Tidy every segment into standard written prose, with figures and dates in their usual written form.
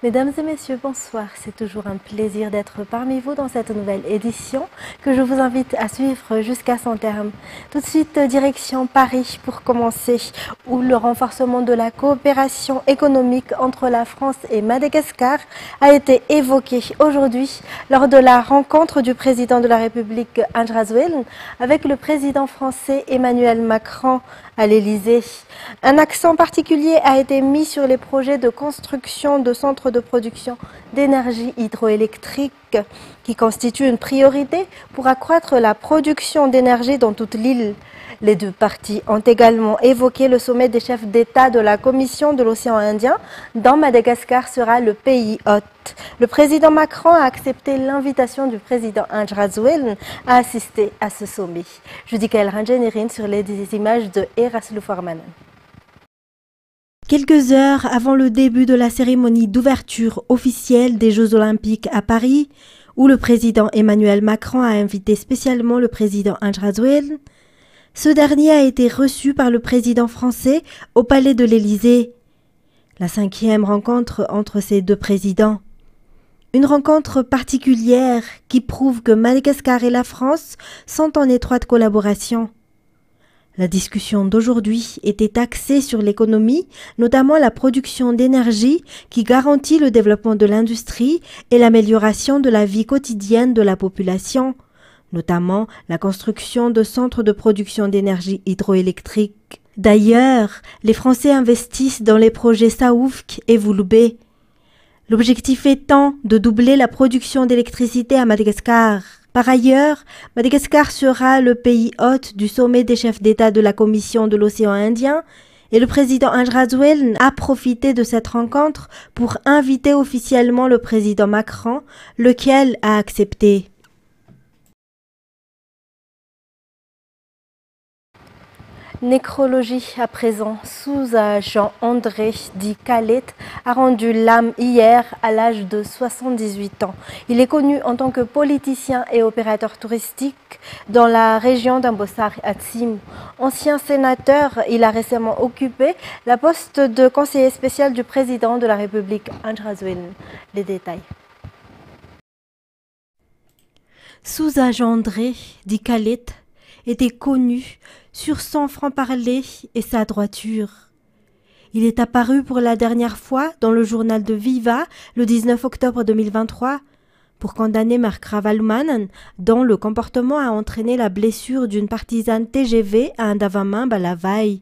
Mesdames et messieurs, bonsoir. C'est toujours un plaisir d'être parmi vous dans cette nouvelle édition que je vous invite à suivre jusqu'à son terme. Tout de suite, direction Paris pour commencer, où le renforcement de la coopération économique entre la France et Madagascar a été évoqué aujourd'hui lors de la rencontre du président de la République Andrzej avec le président français Emmanuel Macron à l'Élysée. Un accent particulier a été mis sur les projets de construction de centres de production d'énergie hydroélectrique qui constituent une priorité pour accroître la production d'énergie dans toute l'île. Les deux parties ont également évoqué le sommet des chefs d'État de la Commission de l'océan Indien, dont Madagascar sera le pays hôte. Le président Macron a accepté l'invitation du président Andrzej à assister à ce sommet. Judika Elranjenirin sur les images de Eras Luformanen. Quelques heures avant le début de la cérémonie d'ouverture officielle des Jeux Olympiques à Paris, où le président Emmanuel Macron a invité spécialement le président Andrzej, ce dernier a été reçu par le président français au palais de l'Élysée. La 5e rencontre entre ces deux présidents. Une rencontre particulière qui prouve que Madagascar et la France sont en étroite collaboration. La discussion d'aujourd'hui était axée sur l'économie, notamment la production d'énergie qui garantit le développement de l'industrie et l'amélioration de la vie quotidienne de la population, notamment la construction de centres de production d'énergie hydroélectrique. D'ailleurs, les Français investissent dans les projets Saoufk et Vouloubé. L'objectif étant de doubler la production d'électricité à Madagascar. Par ailleurs, Madagascar sera le pays hôte du sommet des chefs d'État de la Commission de l'océan Indien et le président Andrzej a profité de cette rencontre pour inviter officiellement le président Macron, lequel a accepté. Nécrologie à présent. Souza Jean-André dit Khaled a rendu l'âme hier à l'âge de 78 ans. Il est connu en tant que politicien et opérateur touristique dans la région d'Ambossar-Atsim. Ancien sénateur, il a récemment occupé la poste de conseiller spécial du président de la République Andrzej. Les détails. Souza Jean-André dit Khaled était connu sur son franc-parler et sa droiture. Il est apparu pour la dernière fois dans le journal de Viva le 19 octobre 2023 pour condamner Mark Ravalomanen, dont le comportement a entraîné la blessure d'une partisane TGV à Andavamin, la veille.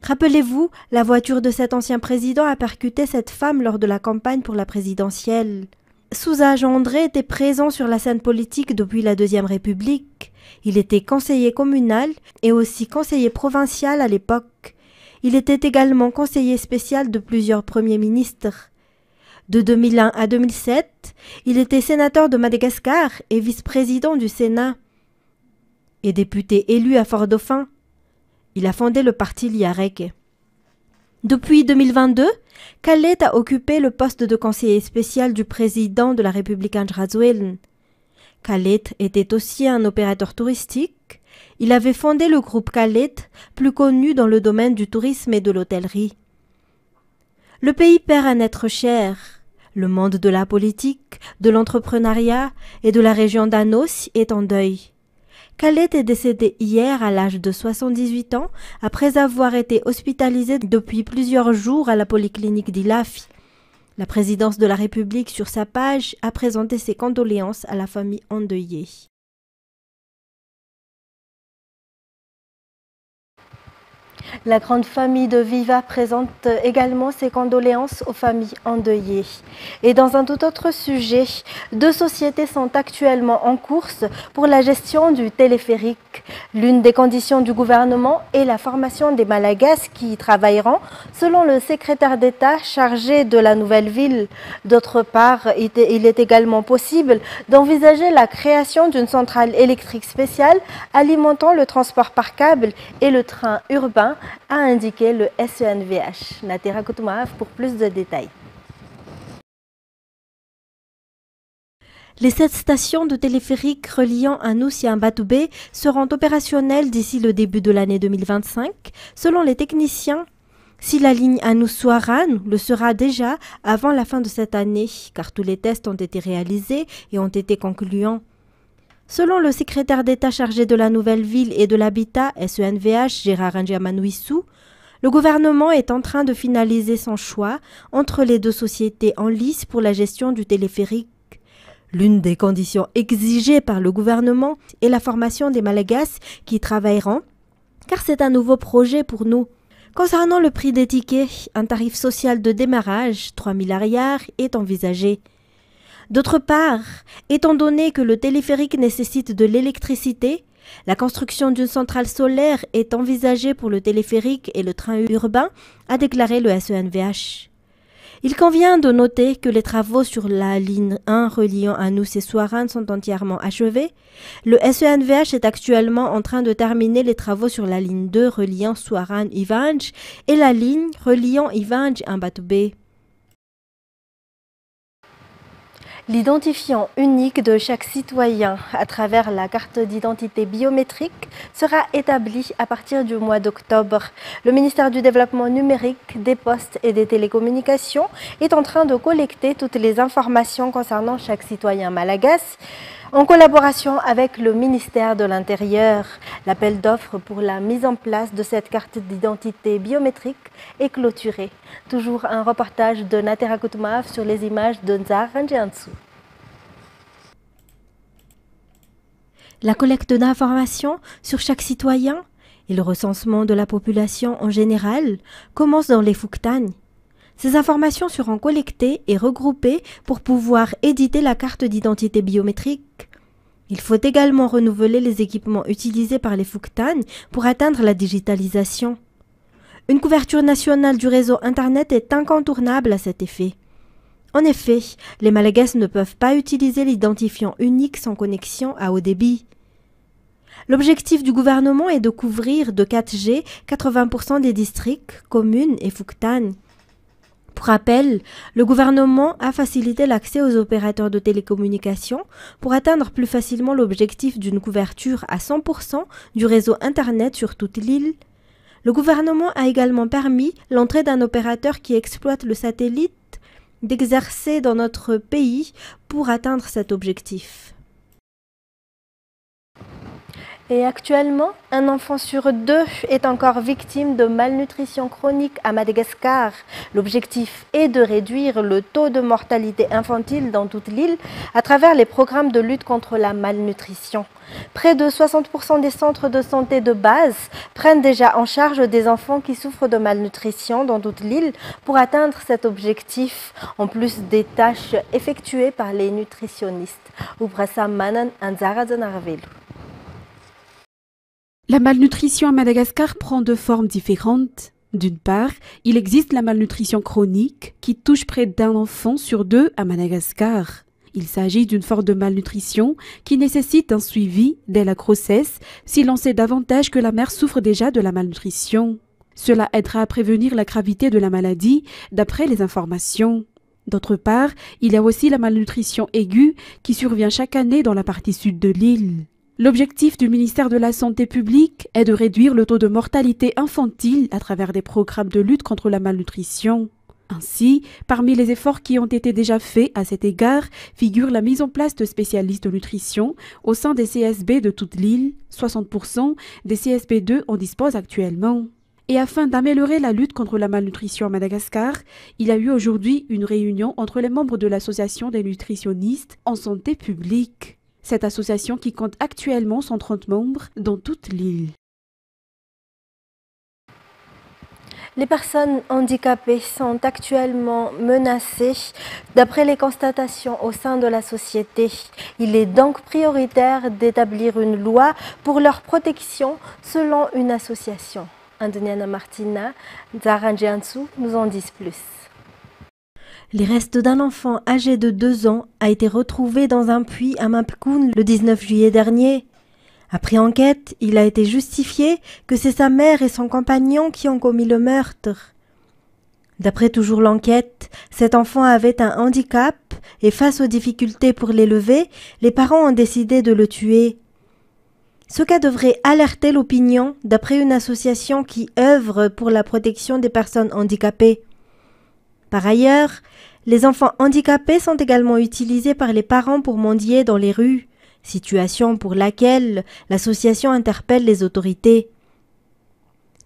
Rappelez-vous, la voiture de cet ancien président a percuté cette femme lors de la campagne pour la présidentielle. Souza Jean-André était présent sur la scène politique depuis la Deuxième République. Il était conseiller communal et aussi conseiller provincial à l'époque. Il était également conseiller spécial de plusieurs premiers ministres. De 2001 à 2007, il était sénateur de Madagascar et vice-président du Sénat. Et député élu à Fort-Dauphin. Il a fondé le parti Liarek. Depuis 2022, Khaled a occupé le poste de conseiller spécial du président de la République Andrzej. Khaled était aussi un opérateur touristique. Il avait fondé le groupe Khaled, plus connu dans le domaine du tourisme et de l'hôtellerie. Le pays perd un être cher. Le monde de la politique, de l'entrepreneuriat et de la région d'Anos est en deuil. Khaled est décédé hier à l'âge de 78 ans après avoir été hospitalisé depuis plusieurs jours à la polyclinique d'Ilafi. La présidence de la République, sur sa page, a présenté ses condoléances à la famille endeuillée. La grande famille de Viva présente également ses condoléances aux familles endeuillées. Et dans un tout autre sujet, deux sociétés sont actuellement en course pour la gestion du téléphérique. L'une des conditions du gouvernement est la formation des Malagasy qui y travailleront, selon le secrétaire d'État chargé de la nouvelle ville. D'autre part, il est également possible d'envisager la création d'une centrale électrique spéciale alimentant le transport par câble et le train urbain, a indiqué le SENVH. Natera Koutoumaf pour plus de détails. Les 7 stations de téléphérique reliant Anous et Mbatoubé seront opérationnelles d'ici le début de l'année 2025, selon les techniciens. Si la ligne Anous-Souarane le sera déjà avant la fin de cette année, car tous les tests ont été réalisés et ont été concluants. Selon le secrétaire d'État chargé de la nouvelle ville et de l'habitat, SENVH, Gérard Ndjiamanouissou, le gouvernement est en train de finaliser son choix entre les deux sociétés en lice pour la gestion du téléphérique. L'une des conditions exigées par le gouvernement est la formation des Malagasy qui y travailleront, car c'est un nouveau projet pour nous. Concernant le prix des tickets, un tarif social de démarrage, 3 000 ariars, est envisagé. D'autre part, étant donné que le téléphérique nécessite de l'électricité, la construction d'une centrale solaire est envisagée pour le téléphérique et le train urbain, a déclaré le SENVH. Il convient de noter que les travaux sur la ligne 1 reliant Anous et Souarane sont entièrement achevés. Le SENVH est actuellement en train de terminer les travaux sur la ligne 2 reliant Souarane-Ivange et la ligne reliant Ivange à Mbatoubé. L'identifiant unique de chaque citoyen à travers la carte d'identité biométrique sera établi à partir du mois d'octobre. Le ministère du Développement numérique, des Postes et des Télécommunications est en train de collecter toutes les informations concernant chaque citoyen malagasy en collaboration avec le ministère de l'Intérieur. L'appel d'offres pour la mise en place de cette carte d'identité biométrique est clôturé. Toujours un reportage de Natera Koutmav sur les images de Nzar Ndjiansou. La collecte d'informations sur chaque citoyen et le recensement de la population en général commence dans les Fouktagnes. Ces informations seront collectées et regroupées pour pouvoir éditer la carte d'identité biométrique. Il faut également renouveler les équipements utilisés par les Fouktagnes pour atteindre la digitalisation. Une couverture nationale du réseau Internet est incontournable à cet effet. En effet, les Malagasy ne peuvent pas utiliser l'identifiant unique sans connexion à haut débit. L'objectif du gouvernement est de couvrir de 4G 80% des districts, communes et Fouktagnes. Pour rappel, le gouvernement a facilité l'accès aux opérateurs de télécommunications pour atteindre plus facilement l'objectif d'une couverture à 100% du réseau Internet sur toute l'île. Le gouvernement a également permis l'entrée d'un opérateur qui exploite le satellite d'exercer dans notre pays pour atteindre cet objectif. Et actuellement, un enfant sur 2 est encore victime de malnutrition chronique à Madagascar. L'objectif est de réduire le taux de mortalité infantile dans toute l'île à travers les programmes de lutte contre la malnutrition. Près de 60% des centres de santé de base prennent déjà en charge des enfants qui souffrent de malnutrition dans toute l'île pour atteindre cet objectif, en plus des tâches effectuées par les nutritionnistes. Oubrasa Manan Anzara Zonarvelu. La malnutrition à Madagascar prend deux formes différentes. D'une part, il existe la malnutrition chronique qui touche près d'un enfant sur 2 à Madagascar. Il s'agit d'une forme de malnutrition qui nécessite un suivi dès la grossesse si l'on sait davantage que la mère souffre déjà de la malnutrition. Cela aidera à prévenir la gravité de la maladie d'après les informations. D'autre part, il y a aussi la malnutrition aiguë qui survient chaque année dans la partie sud de l'île. L'objectif du ministère de la Santé publique est de réduire le taux de mortalité infantile à travers des programmes de lutte contre la malnutrition. Ainsi, parmi les efforts qui ont été déjà faits à cet égard, figure la mise en place de spécialistes de nutrition au sein des CSB de toute l'île. 60% des CSB2 en disposent actuellement. Et afin d'améliorer la lutte contre la malnutrition à Madagascar, il y a eu aujourd'hui une réunion entre les membres de l'Association des nutritionnistes en santé publique. Cette association qui compte actuellement 130 membres dans toute l'île. Les personnes handicapées sont actuellement menacées d'après les constatations au sein de la société. Il est donc prioritaire d'établir une loi pour leur protection selon une association. Andoniana Martina, Nzar Ndjiansou nous en disent plus. Les restes d'un enfant âgé de 2 ans a été retrouvé dans un puits à Mapkoun le 19 juillet dernier. Après enquête, il a été justifié que c'est sa mère et son compagnon qui ont commis le meurtre. D'après toujours l'enquête, cet enfant avait un handicap et face aux difficultés pour l'élever, les parents ont décidé de le tuer. Ce cas devrait alerter l'opinion d'après une association qui œuvre pour la protection des personnes handicapées. Par ailleurs, les enfants handicapés sont également utilisés par les parents pour mendier dans les rues, situation pour laquelle l'association interpelle les autorités.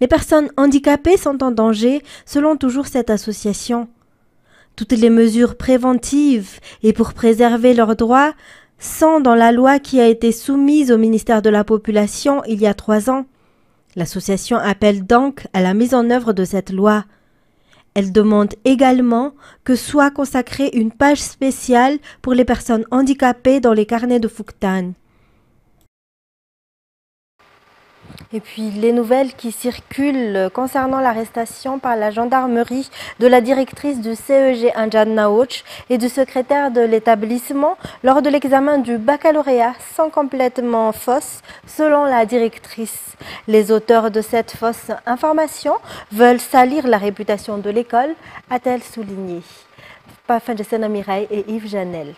Les personnes handicapées sont en danger selon toujours cette association. Toutes les mesures préventives et pour préserver leurs droits sont dans la loi qui a été soumise au ministère de la Population il y a 3 ans. L'association appelle donc à la mise en œuvre de cette loi. Elle demande également que soit consacrée une page spéciale pour les personnes handicapées dans les carnets de Fuktan. Et puis les nouvelles qui circulent concernant l'arrestation par la gendarmerie de la directrice du CEG Anjan Naouch et du secrétaire de l'établissement lors de l'examen du baccalauréat sont complètement fausses selon la directrice. Les auteurs de cette fausse information veulent salir la réputation de l'école, a-t-elle souligné. Pafandjessena Mireille et Yves Janel.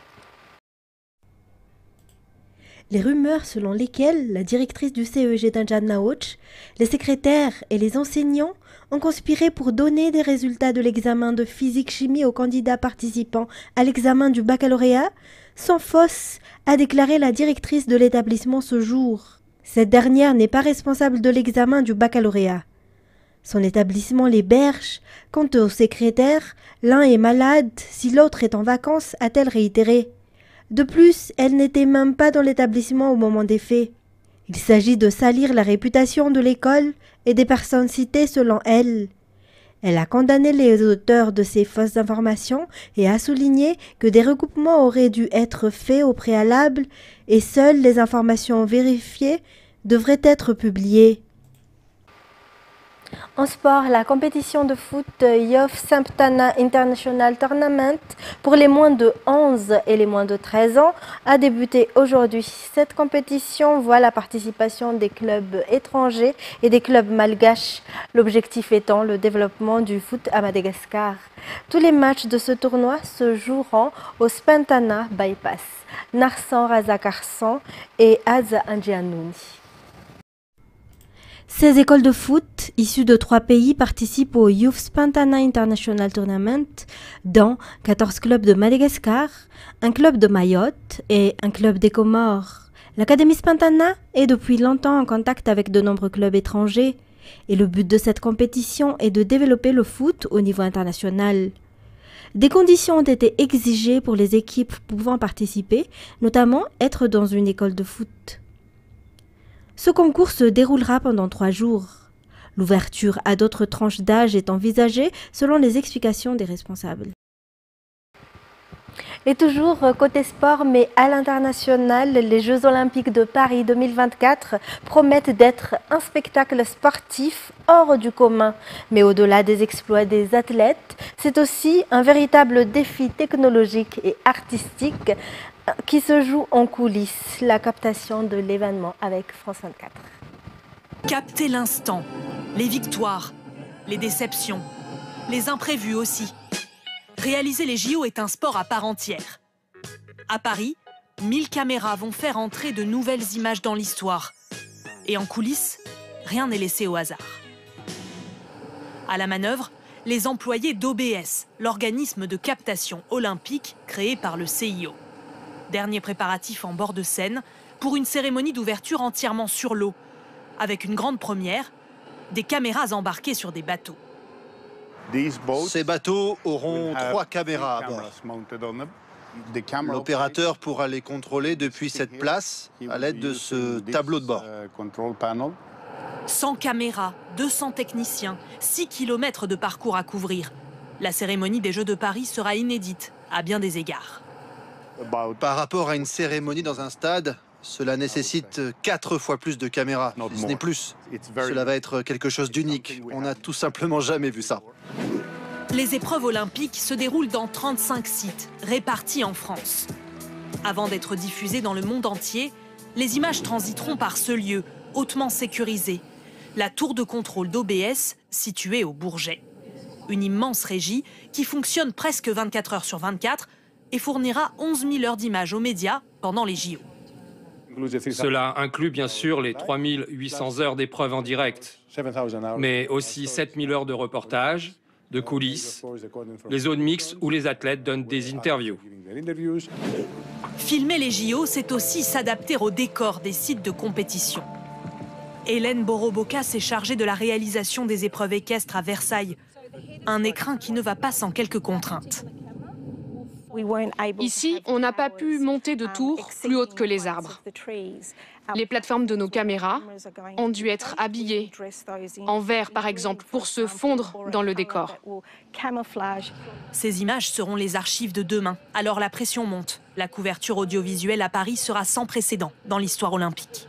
Les rumeurs selon lesquelles la directrice du CEG d'Anjan Naouch, les secrétaires et les enseignants ont conspiré pour donner des résultats de l'examen de physique-chimie aux candidats participant à l'examen du baccalauréat sont fausses, a déclaré la directrice de l'établissement ce jour. Cette dernière n'est pas responsable de l'examen du baccalauréat. Son établissement l'héberge. Quant au secrétaire, l'un est malade, si l'autre est en vacances, a-t-elle réitéré. De plus, elle n'était même pas dans l'établissement au moment des faits. Il s'agit de salir la réputation de l'école et des personnes citées selon elle. Elle a condamné les auteurs de ces fausses informations et a souligné que des recoupements auraient dû être faits au préalable et seules les informations vérifiées devraient être publiées. En sport, la compétition de foot Yoff Samptana International Tournament pour les moins de 11 et les moins de 13 ans a débuté aujourd'hui. Cette compétition voit la participation des clubs étrangers et des clubs malgaches, l'objectif étant le développement du foot à Madagascar. Tous les matchs de ce tournoi se joueront au Spantana Bypass, Narsan Razakarsan et Aza Anjianouni. 16 écoles de foot issues de 3 pays participent au Youth Spantana International Tournament, dont 14 clubs de Madagascar, un club de Mayotte et un club des Comores. L'Académie Spantana est depuis longtemps en contact avec de nombreux clubs étrangers et le but de cette compétition est de développer le foot au niveau international. Des conditions ont été exigées pour les équipes pouvant participer, notamment être dans une école de foot. Ce concours se déroulera pendant 3 jours. L'ouverture à d'autres tranches d'âge est envisagée selon les explications des responsables. Et toujours côté sport, mais à l'international, les Jeux Olympiques de Paris 2024 promettent d'être un spectacle sportif hors du commun. Mais au-delà des exploits des athlètes, c'est aussi un véritable défi technologique et artistique qui se joue en coulisses. La captation de l'événement avec France 24. Capter l'instant, les victoires, les déceptions, les imprévus aussi. Réaliser les JO est un sport à part entière. À Paris, 1000 caméras vont faire entrer de nouvelles images dans l'histoire. Et en coulisses, rien n'est laissé au hasard. À la manœuvre, les employés d'OBS, l'organisme de captation olympique créé par le CIO. Dernier préparatif en bord de Seine pour une cérémonie d'ouverture entièrement sur l'eau, avec une grande première, des caméras embarquées sur des bateaux. Ces bateaux auront 3 caméras à bord. L'opérateur pourra les contrôler depuis cette place à l'aide de ce tableau de bord. 100 caméras, 200 techniciens, 6 km de parcours à couvrir. La cérémonie des Jeux de Paris sera inédite à bien des égards. Par rapport à une cérémonie dans un stade, cela nécessite 4 fois plus de caméras, si ce n'est plus. Cela va être quelque chose d'unique. On n'a tout simplement jamais vu ça. Les épreuves olympiques se déroulent dans 35 sites, répartis en France. Avant d'être diffusées dans le monde entier, les images transiteront par ce lieu, hautement sécurisé, la tour de contrôle d'OBS, située au Bourget. Une immense régie qui fonctionne presque 24 heures sur 24 et fournira 11 000 heures d'images aux médias pendant les JO. Cela inclut bien sûr les 3800 heures d'épreuves en direct, mais aussi 7000 heures de reportage, de coulisses, les zones mixtes où les athlètes donnent des interviews. Filmer les JO, c'est aussi s'adapter au décor des sites de compétition. Hélène Boroboka s'est chargée de la réalisation des épreuves équestres à Versailles. Un écrin qui ne va pas sans quelques contraintes. Ici, on n'a pas pu monter de tours plus hautes que les arbres. Les plateformes de nos caméras ont dû être habillées en vert, par exemple, pour se fondre dans le décor. Ces images seront les archives de demain, alors la pression monte. La couverture audiovisuelle à Paris sera sans précédent dans l'histoire olympique.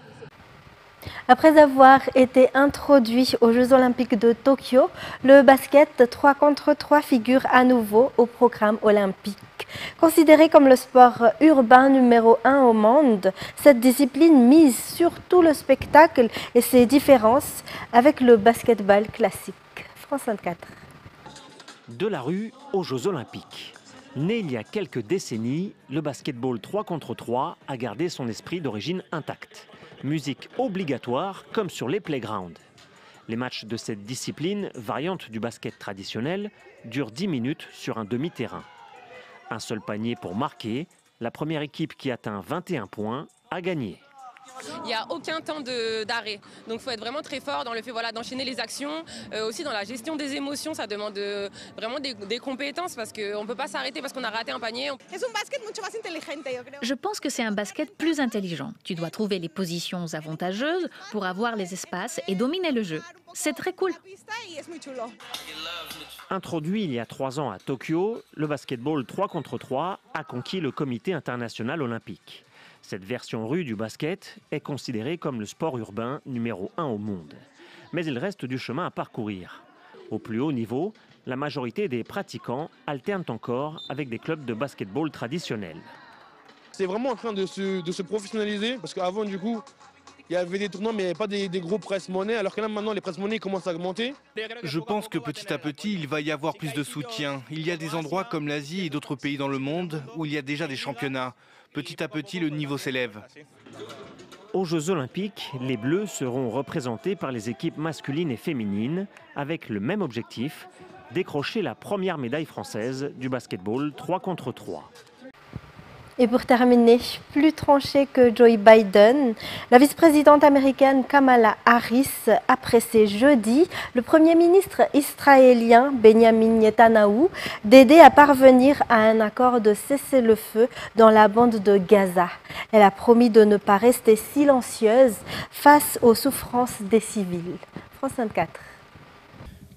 Après avoir été introduit aux Jeux Olympiques de Tokyo, le basket 3 contre 3 figure à nouveau au programme olympique. Considéré comme le sport urbain numéro 1 au monde, cette discipline mise sur tout le spectacle et ses différences avec le basketball classique. France 24. De la rue aux Jeux Olympiques. Né il y a quelques décennies, le basketball 3 contre 3 a gardé son esprit d'origine intact. Musique obligatoire comme sur les playgrounds. Les matchs de cette discipline, variante du basket traditionnel, durent 10 minutes sur un demi-terrain. Un seul panier pour marquer, la première équipe qui atteint 21 points a gagné. Il n'y a aucun temps d'arrêt. Donc il faut être vraiment très fort dans le fait d'enchaîner les actions. Aussi dans la gestion des émotions, ça demande vraiment des compétences parce qu'on ne peut pas s'arrêter parce qu'on a raté un panier. Je pense que c'est un basket plus intelligent. Tu dois trouver les positions avantageuses pour avoir les espaces et dominer le jeu. C'est très cool. Introduit il y a 3 ans à Tokyo, le basketball 3 contre 3 a conquis le Comité international olympique. Cette version rue du basket est considérée comme le sport urbain numéro 1 au monde. Mais il reste du chemin à parcourir. Au plus haut niveau, la majorité des pratiquants alternent encore avec des clubs de basketball traditionnels. C'est vraiment en train de se professionnaliser parce qu'avant, du coup, il y avait des tournois mais il n'y avait pas des gros presse-monnaie, alors que là maintenant les presse-monnaies commencent à augmenter. Je pense que petit à petit, il va y avoir plus de soutien. Il y a des endroits comme l'Asie et d'autres pays dans le monde où il y a déjà des championnats. Petit à petit, le niveau s'élève. Aux Jeux Olympiques, les Bleus seront représentés par les équipes masculines et féminines avec le même objectif, décrocher la première médaille française du basketball 3 contre 3. Et pour terminer, plus tranché que Joe Biden, la vice-présidente américaine Kamala Harris a pressé jeudi le Premier ministre israélien Benjamin Netanyahou d'aider à parvenir à un accord de cessez-le-feu dans la bande de Gaza. Elle a promis de ne pas rester silencieuse face aux souffrances des civils. France 24.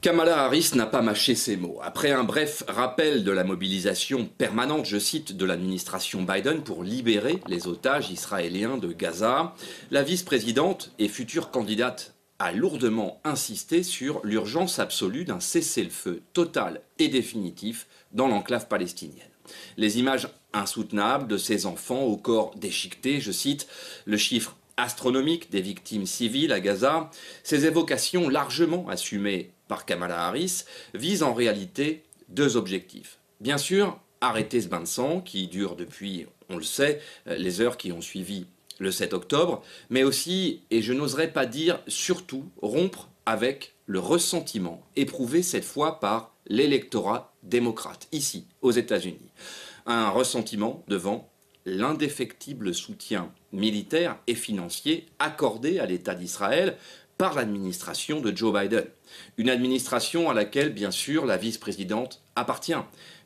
Kamala Harris n'a pas mâché ses mots. Après un bref rappel de la mobilisation permanente, je cite, de l'administration Biden pour libérer les otages israéliens de Gaza, la vice-présidente et future candidate a lourdement insisté sur l'urgence absolue d'un cessez-le-feu total et définitif dans l'enclave palestinienne. Les images insoutenables de ces enfants au corps déchiqueté, je cite, le chiffre astronomique des victimes civiles à Gaza, ces évocations largement assumées par Kamala Harris visent en réalité 2 objectifs. Bien sûr, arrêter ce bain de sang qui dure depuis, on le sait, les heures qui ont suivi le 7 octobre, mais aussi, et je n'oserais pas dire surtout, rompre avec le ressentiment éprouvé cette fois par l'électorat démocrate, ici, aux États-Unis. Un ressentiment devant l'indéfectible soutien militaire et financier accordé à l'État d'Israël par l'administration de Joe Biden. Une administration à laquelle, bien sûr, la vice-présidente appartient.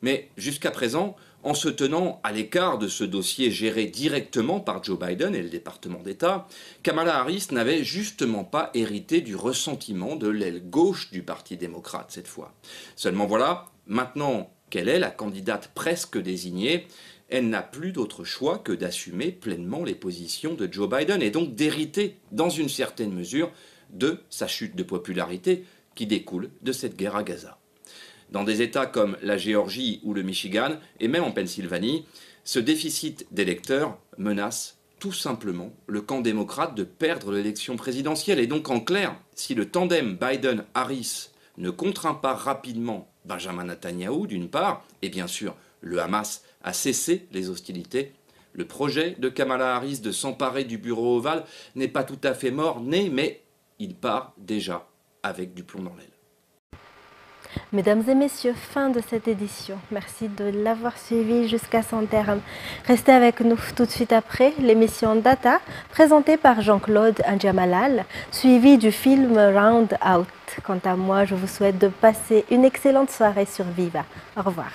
Mais jusqu'à présent, en se tenant à l'écart de ce dossier géré directement par Joe Biden et le département d'État, Kamala Harris n'avait justement pas hérité du ressentiment de l'aile gauche du Parti démocrate cette fois. Seulement voilà, maintenant qu'elle est la candidate presque désignée, elle n'a plus d'autre choix que d'assumer pleinement les positions de Joe Biden et donc d'hériter, dans une certaine mesure, de sa chute de popularité qui découle de cette guerre à Gaza. Dans des États comme la Géorgie ou le Michigan, et même en Pennsylvanie, ce déficit d'électeurs menace tout simplement le camp démocrate de perdre l'élection présidentielle. Et donc en clair, si le tandem Biden-Harris ne contraint pas rapidement Benjamin Netanyahou d'une part, et bien sûr le Hamas à cesser les hostilités, Le projet de Kamala Harris de s'emparer du bureau ovale n'est pas tout à fait mort-né, mais il part déjà avec du plomb dans l'aile. Mesdames et messieurs, fin de cette édition. Merci de l'avoir suivi jusqu'à son terme. Restez avec nous tout de suite après l'émission Data, présentée par Jean-Claude Ndjamalal, suivie du film Round Out. Quant à moi, je vous souhaite de passer une excellente soirée sur Viva. Au revoir.